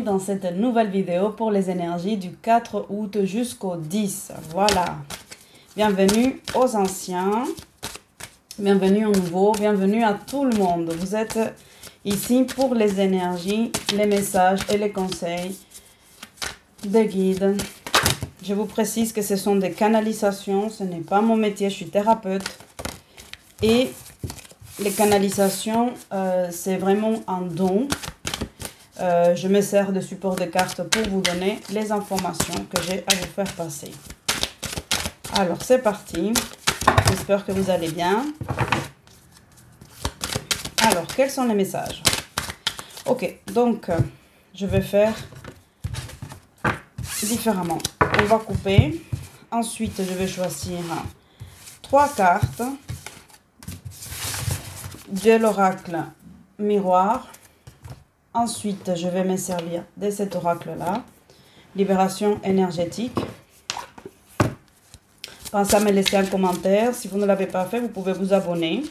Dans cette nouvelle vidéo pour les énergies du 4 août jusqu'au 10. Voilà. Bienvenue aux anciens. Bienvenue aux nouveaux. Bienvenue à tout le monde. Vous êtes ici pour les énergies, les messages et les conseils des guides. Je vous précise que ce sont des canalisations. Ce n'est pas mon métier. Je suis thérapeute. Et les canalisations, c'est vraiment un don. Je me sers de support de cartes pour vous donner les informations que j'ai à vous faire passer. Alors, c'est parti. J'espère que vous allez bien. Alors, quels sont les messages? Ok, donc, je vais faire différemment. On va couper. Ensuite, je vais choisir 3 cartes de l'oracle miroir. Ensuite, je vais me servir de cet oracle-là. Libération énergétique. Pensez à me laisser un commentaire. Si vous ne l'avez pas fait, vous pouvez vous abonner.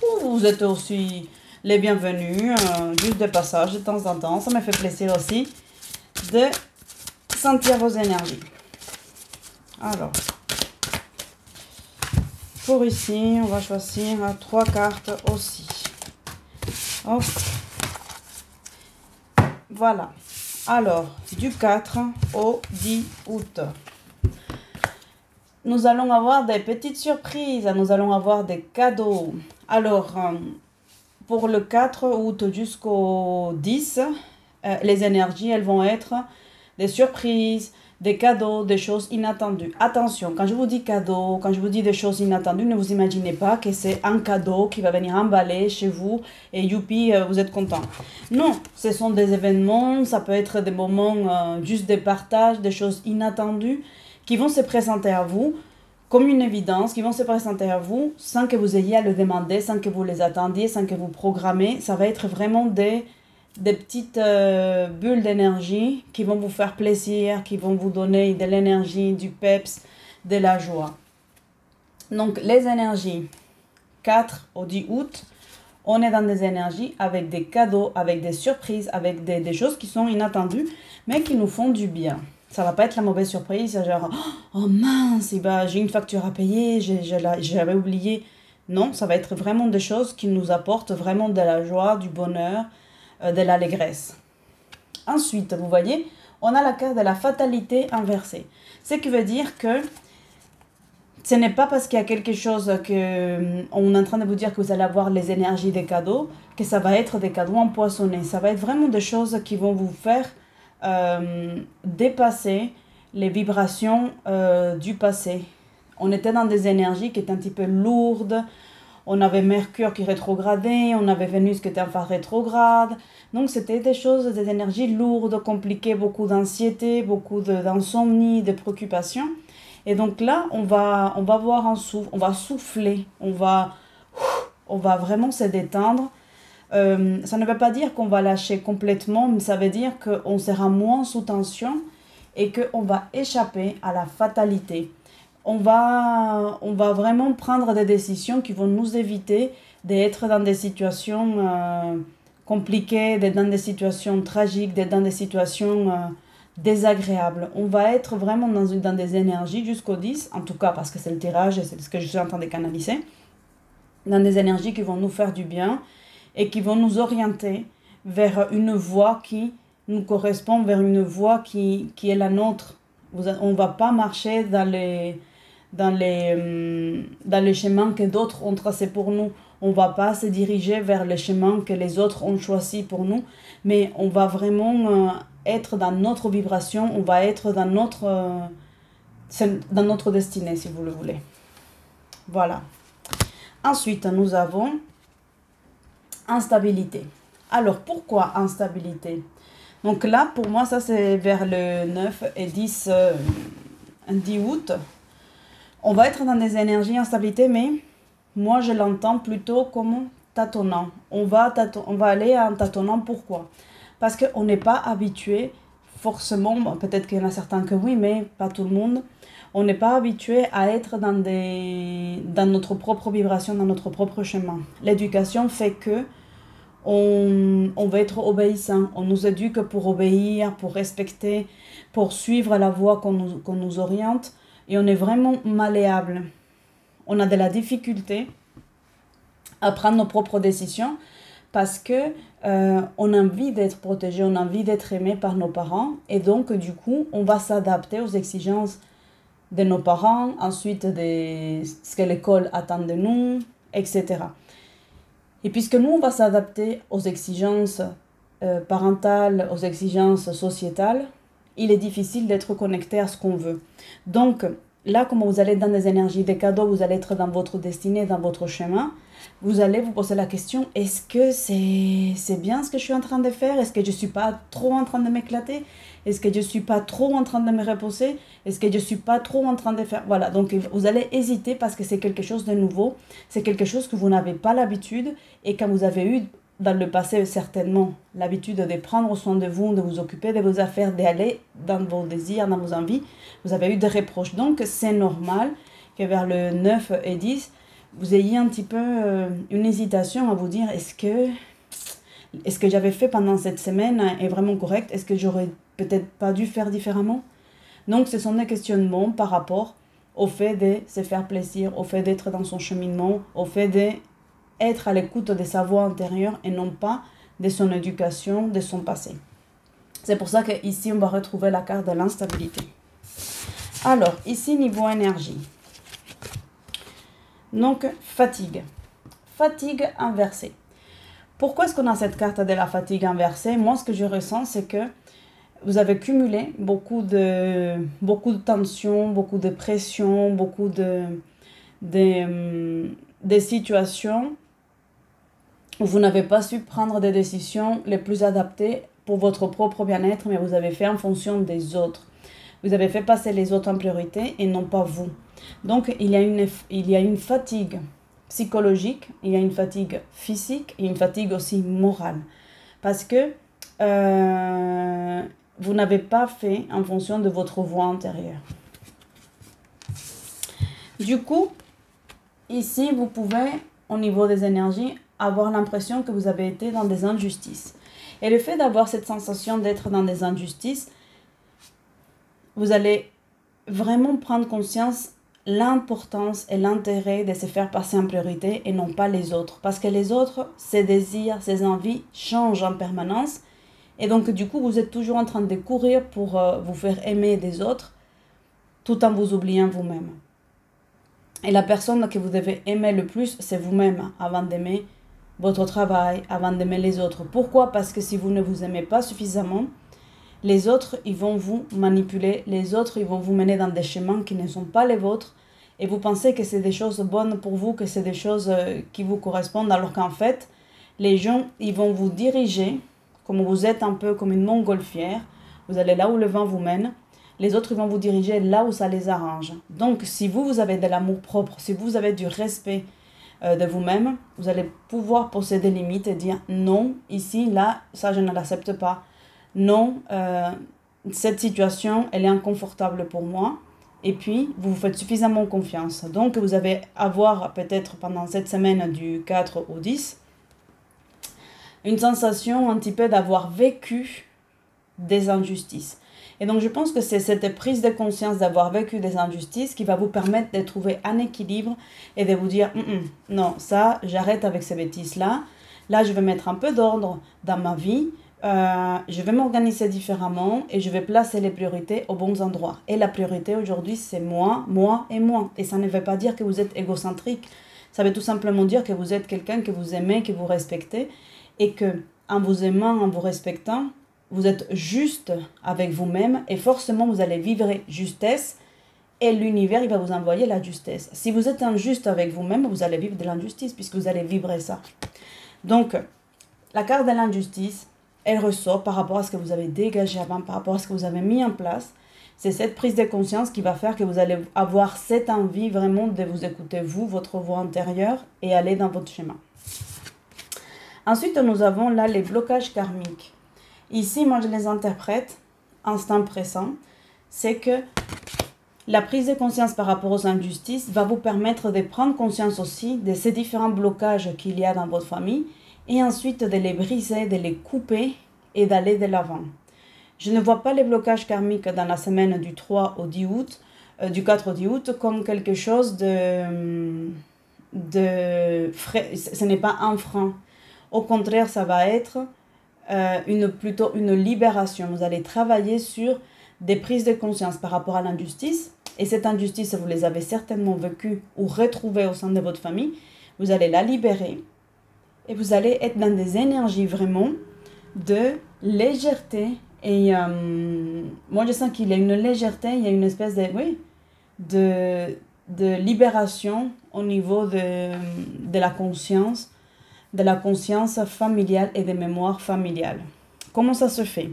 Ou vous êtes aussi les bienvenus. Juste de passage de temps en temps. Ça me fait plaisir aussi de sentir vos énergies. Alors, pour ici, on va choisir 3 cartes aussi. Hop. Voilà. Alors, du 4 au 10 août. Nous allons avoir des petites surprises. Nous allons avoir des cadeaux. Alors, pour le 4 août jusqu'au 10, les énergies, elles vont être des surprises, des cadeaux, des choses inattendues. Attention, quand je vous dis cadeau, quand je vous dis des choses inattendues, ne vous imaginez pas que c'est un cadeau qui va venir emballer chez vous et youpi, vous êtes content. Non, ce sont des événements, ça peut être des moments juste de partage, des choses inattendues qui vont se présenter à vous comme une évidence, qui vont se présenter à vous sans que vous ayez à le demander, sans que vous les attendiez, sans que vous programmez. Ça va être vraiment des petites bulles d'énergie qui vont vous faire plaisir, qui vont vous donner de l'énergie, du peps, de la joie. Donc, les énergies 4 au 10 août, on est dans des énergies avec des cadeaux, avec des surprises, avec des choses qui sont inattendues, mais qui nous font du bien. Ça va pas être la mauvaise surprise, genre « Oh mince, j'ai une facture à payer, j'avais oublié. » Non, ça va être vraiment des choses qui nous apportent vraiment de la joie, du bonheur, de l'allégresse. Ensuite, vous voyez, on a la carte de la fatalité inversée. Ce qui veut dire que ce n'est pas parce qu'il y a quelque chose que on est en train de vous dire que vous allez avoir les énergies des cadeaux, que ça va être des cadeaux empoisonnés. Ça va être vraiment des choses qui vont vous faire dépasser les vibrations du passé. On était dans des énergies qui étaient un petit peu lourdes. On avait Mercure qui rétrogradait, on avait Vénus qui était en phase rétrograde. Donc, c'était des choses, des énergies lourdes, compliquées, beaucoup d'anxiété, beaucoup d'insomnie, de préoccupations. Et donc là, on va voir un souffle, on va souffler, on va vraiment se détendre. Ça ne veut pas dire qu'on va lâcher complètement, mais ça veut dire qu'on sera moins sous tension et qu'on va échapper à la fatalité. On va vraiment prendre des décisions qui vont nous éviter d'être dans des situations compliquées, d'être dans des situations tragiques, d'être dans des situations désagréables. On va être vraiment dans des énergies jusqu'au 10, en tout cas parce que c'est le tirage et c'est ce que je suis en train de canaliser, dans des énergies qui vont nous faire du bien et qui vont nous orienter vers une voie qui nous correspond, vers une voie qui est la nôtre. On ne va pas marcher dans les chemins que d'autres ont tracés pour nous. On ne va pas se diriger vers les chemins que les autres ont choisis pour nous, mais on va vraiment être dans notre vibration, on va être dans notre destinée, si vous le voulez. Voilà. Ensuite, nous avons instabilité. Alors, pourquoi instabilité? Donc là, pour moi, ça c'est vers le 9 et 10 août. On va être dans des énergies instabilité, mais moi je l'entends plutôt comme tâtonnant. On va aller en tâtonnant. Pourquoi? Parce qu'on n'est pas habitué, forcément, bon, peut-être qu'il y en a certains que oui, mais pas tout le monde. On n'est pas habitué à être dans notre propre vibration, dans notre propre chemin. L'éducation fait que on veut être obéissant. On nous éduque pour obéir, pour respecter, pour suivre la voie qu'on nous oriente. Et on est vraiment malléable. On a de la difficulté à prendre nos propres décisions parce que on a envie d'être protégé, on a envie d'être aimé par nos parents. Et donc, du coup, on va s'adapter aux exigences de nos parents, ensuite de ce que l'école attend de nous, etc. Et puisque nous, on va s'adapter aux exigences parentales, aux exigences sociétales, il est difficile d'être connecté à ce qu'on veut. Donc, là, comme vous allez dans des énergies, des cadeaux, vous allez être dans votre destinée, dans votre chemin, vous allez vous poser la question, est-ce que c'est bien ce que je suis en train de faire? Est-ce que je ne suis pas trop en train de m'éclater? Est-ce que je ne suis pas trop en train de me reposer? Est-ce que je ne suis pas trop en train de faire... Voilà, donc vous allez hésiter parce que c'est quelque chose de nouveau, c'est quelque chose que vous n'avez pas l'habitude, et quand vous avez eu dans le passé certainement l'habitude de prendre soin de vous, de vous occuper de vos affaires, d'aller dans vos désirs, dans vos envies, vous avez eu des reproches. Donc c'est normal que vers le 9 et 10, vous ayez un petit peu une hésitation à vous dire, est-ce que j'avais fait pendant cette semaine est vraiment correct? Est-ce que j'aurais peut-être pas dû faire différemment? Donc ce sont des questionnements par rapport au fait de se faire plaisir, au fait d'être dans son cheminement, au fait d'être à l'écoute de sa voix intérieure et non pas de son éducation, de son passé. C'est pour ça qu'ici on va retrouver la carte de l'instabilité. Alors, ici niveau énergie. Donc, fatigue. Fatigue inversée. Pourquoi est-ce qu'on a cette carte de la fatigue inversée? Moi, ce que je ressens, c'est que vous avez cumulé beaucoup de tensions, beaucoup de pression, beaucoup de situations où vous n'avez pas su prendre des décisions les plus adaptées pour votre propre bien-être, mais vous avez fait en fonction des autres. Vous avez fait passer les autres en priorité et non pas vous. Donc, il y a une fatigue psychologique, il y a une fatigue physique et une fatigue aussi morale. Parce que vous n'avez pas fait en fonction de votre voix intérieure. Du coup, ici, vous pouvez, au niveau des énergies, avoir l'impression que vous avez été dans des injustices. Et le fait d'avoir cette sensation d'être dans des injustices, vous allez vraiment prendre conscience l'importance et l'intérêt de se faire passer en priorité et non pas les autres. Parce que les autres, ses désirs, ses envies changent en permanence. Et donc, du coup, vous êtes toujours en train de courir pour vous faire aimer des autres tout en vous oubliant vous-même. Et la personne que vous devez aimer le plus, c'est vous-même avant d'aimer votre travail, avant d'aimer les autres. Pourquoi? Parce que si vous ne vous aimez pas suffisamment, les autres, ils vont vous manipuler, les autres, ils vont vous mener dans des chemins qui ne sont pas les vôtres, et vous pensez que c'est des choses bonnes pour vous, que c'est des choses qui vous correspondent, alors qu'en fait, les gens, ils vont vous diriger, comme vous êtes un peu comme une montgolfière, vous allez là où le vent vous mène, les autres, ils vont vous diriger là où ça les arrange. Donc, si vous avez de l'amour propre, si vous avez du respect de vous-même, vous allez pouvoir poser des limites et dire non, ici, là, ça, je ne l'accepte pas. Non, cette situation, elle est inconfortable pour moi. Et puis, vous vous faites suffisamment confiance. Donc, vous allez avoir peut-être pendant cette semaine du 4 au 10, une sensation un petit peu d'avoir vécu des injustices. Et donc, je pense que c'est cette prise de conscience d'avoir vécu des injustices qui va vous permettre de trouver un équilibre et de vous dire non, ça, j'arrête avec ces bêtises-là. Là, je vais mettre un peu d'ordre dans ma vie. Je vais m'organiser différemment et je vais placer les priorités aux bons endroits. Et la priorité aujourd'hui, c'est moi, moi et moi. Et ça ne veut pas dire que vous êtes égocentrique. Ça veut tout simplement dire que vous êtes quelqu'un que vous aimez, que vous respectez, et que en vous aimant, en vous respectant, vous êtes juste avec vous-même et forcément vous allez vivre justesse et l'univers il va vous envoyer la justesse. Si vous êtes injuste avec vous-même, vous allez vivre de l'injustice puisque vous allez vibrer ça. Donc, la carte de l'injustice, elle ressort par rapport à ce que vous avez dégagé avant, par rapport à ce que vous avez mis en place. C'est cette prise de conscience qui va faire que vous allez avoir cette envie vraiment de vous écouter, vous, votre voix intérieure, et aller dans votre chemin. Ensuite, nous avons là les blocages karmiques. Ici, moi, je les interprète, instant présent, c'est que la prise de conscience par rapport aux injustices va vous permettre de prendre conscience aussi de ces différents blocages qu'il y a dans votre famille et ensuite de les briser, de les couper et d'aller de l'avant. Je ne vois pas les blocages karmiques dans la semaine du 3 au 10 août, du 4 au 10 août comme quelque chose de frais. Ce n'est pas un frein. Au contraire, ça va être plutôt une libération. Vous allez travailler sur des prises de conscience par rapport à l'injustice. Et cette injustice, vous les avez certainement vécues ou retrouvées au sein de votre famille. Vous allez la libérer. Et vous allez être dans des énergies vraiment de légèreté. Et moi, je sens qu'il y a une légèreté, il y a une espèce de libération au niveau de la conscience familiale et des mémoires familiales. Comment ça se fait?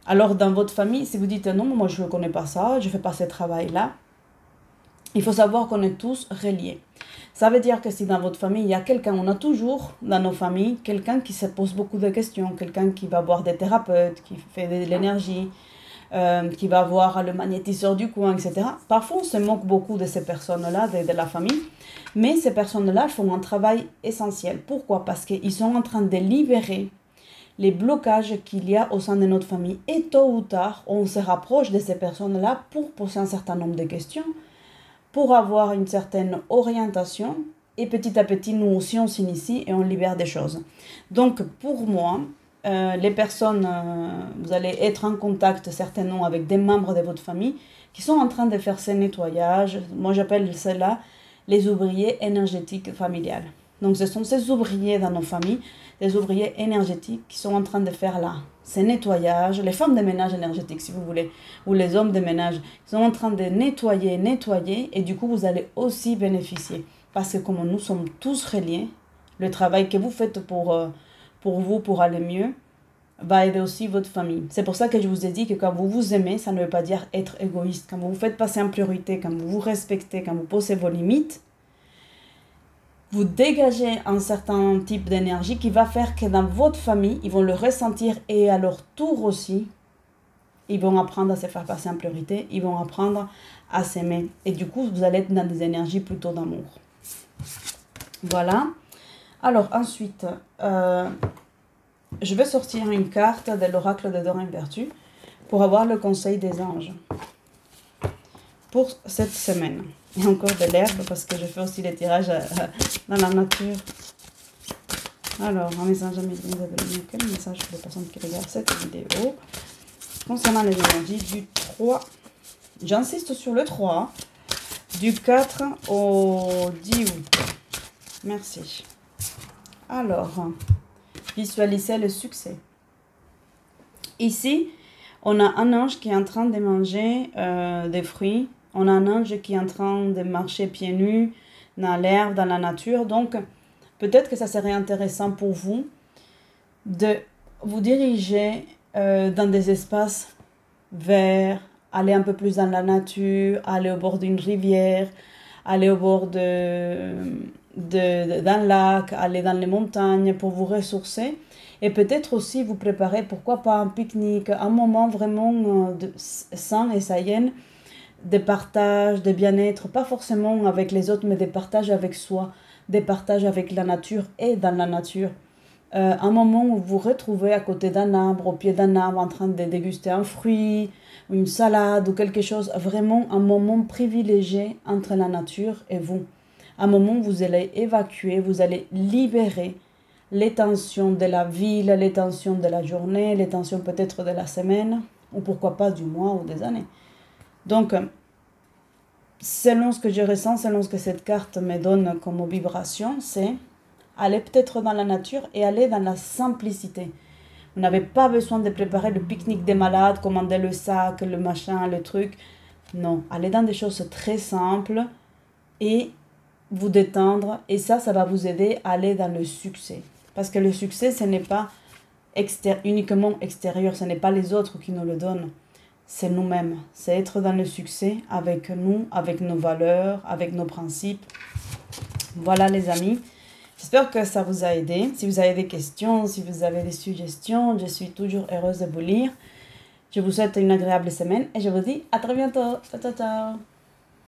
Alors, dans votre famille, si vous dites non, moi je ne connais pas ça, je ne fais pas ce travail-là, il faut savoir qu'on est tous reliés. Ça veut dire que si dans votre famille, il y a quelqu'un, on a toujours dans nos familles quelqu'un qui se pose beaucoup de questions, quelqu'un qui va voir des thérapeutes, qui fait de l'énergie, qui va voir le magnétiseur du coin, etc. Parfois, on se moque beaucoup de ces personnes-là, de la famille, mais ces personnes-là font un travail essentiel. Pourquoi? Parce qu'ils sont en train de libérer les blocages qu'il y a au sein de notre famille. Et tôt ou tard, on se rapproche de ces personnes-là pour poser un certain nombre de questions, pour avoir une certaine orientation. Et petit à petit, nous aussi, on s'initie et on libère des choses. Donc, pour moi, les personnes, vous allez être en contact certainement avec des membres de votre famille qui sont en train de faire ces nettoyages. Moi, j'appelle cela les ouvriers énergétiques familiales. Donc, ce sont ces ouvriers dans nos familles, des ouvriers énergétiques qui sont en train de faire là ces nettoyages, les femmes de ménage énergétiques, si vous voulez, ou les hommes de ménage, ils sont en train de nettoyer, et du coup, vous allez aussi bénéficier. Parce que comme nous sommes tous reliés, le travail que vous faites pour vous, pour aller mieux, va aider aussi votre famille. C'est pour ça que je vous ai dit que quand vous vous aimez, ça ne veut pas dire être égoïste. Quand vous vous faites passer en priorité, quand vous vous respectez, quand vous posez vos limites, vous dégagez un certain type d'énergie qui va faire que dans votre famille, ils vont le ressentir et à leur tour aussi, ils vont apprendre à se faire passer en priorité, ils vont apprendre à s'aimer. Et du coup, vous allez être dans des énergies plutôt d'amour. Voilà. Alors ensuite, je vais sortir une carte de l'oracle de Doreen Virtue pour avoir le conseil des anges pour cette semaine. Et encore de l'herbe parce que je fais aussi les tirages dans la nature. Alors, un message à mes amis, quel message pour les personnes qui regardent cette vidéo concernant les énergies du 3, j'insiste sur le 3, du 4 au 10 août. Merci. Alors, visualisez le succès. Ici, on a un ange qui est en train de manger des fruits. On a un ange qui est en train de marcher pieds nus dans l'herbe, dans la nature. Donc, peut-être que ça serait intéressant pour vous de vous diriger dans des espaces verts, aller un peu plus dans la nature, aller au bord d'une rivière, aller au bord d'un lac, aller dans les montagnes pour vous ressourcer. Et peut-être aussi vous préparer, pourquoi pas un pique-nique, un moment vraiment sain et sain, de partage, de bien-être, pas forcément avec les autres, mais des partages avec soi, des partages avec la nature et dans la nature. Un moment où vous vous retrouvez à côté d'un arbre, au pied d'un arbre, en train de déguster un fruit, une salade ou quelque chose, vraiment un moment privilégié entre la nature et vous. Un moment où vous allez évacuer, vous allez libérer les tensions de la ville, les tensions de la journée, les tensions peut-être de la semaine, ou pourquoi pas du mois ou des années. Donc, selon ce que je ressens, selon ce que cette carte me donne comme vibration, c'est aller peut-être dans la nature et aller dans la simplicité. Vous n'avez pas besoin de préparer le pique-nique des malades, commander le sac, le machin, le truc. Non, allez dans des choses très simples et vous détendre. Et ça va vous aider à aller dans le succès. Parce que le succès, ce n'est pas uniquement extérieur, ce n'est pas les autres qui nous le donnent. C'est nous-mêmes, c'est être dans le succès avec nous, avec nos valeurs, avec nos principes. Voilà les amis, j'espère que ça vous a aidé. Si vous avez des questions, si vous avez des suggestions, je suis toujours heureuse de vous lire. Je vous souhaite une agréable semaine et je vous dis à très bientôt. Ciao, ciao, ciao.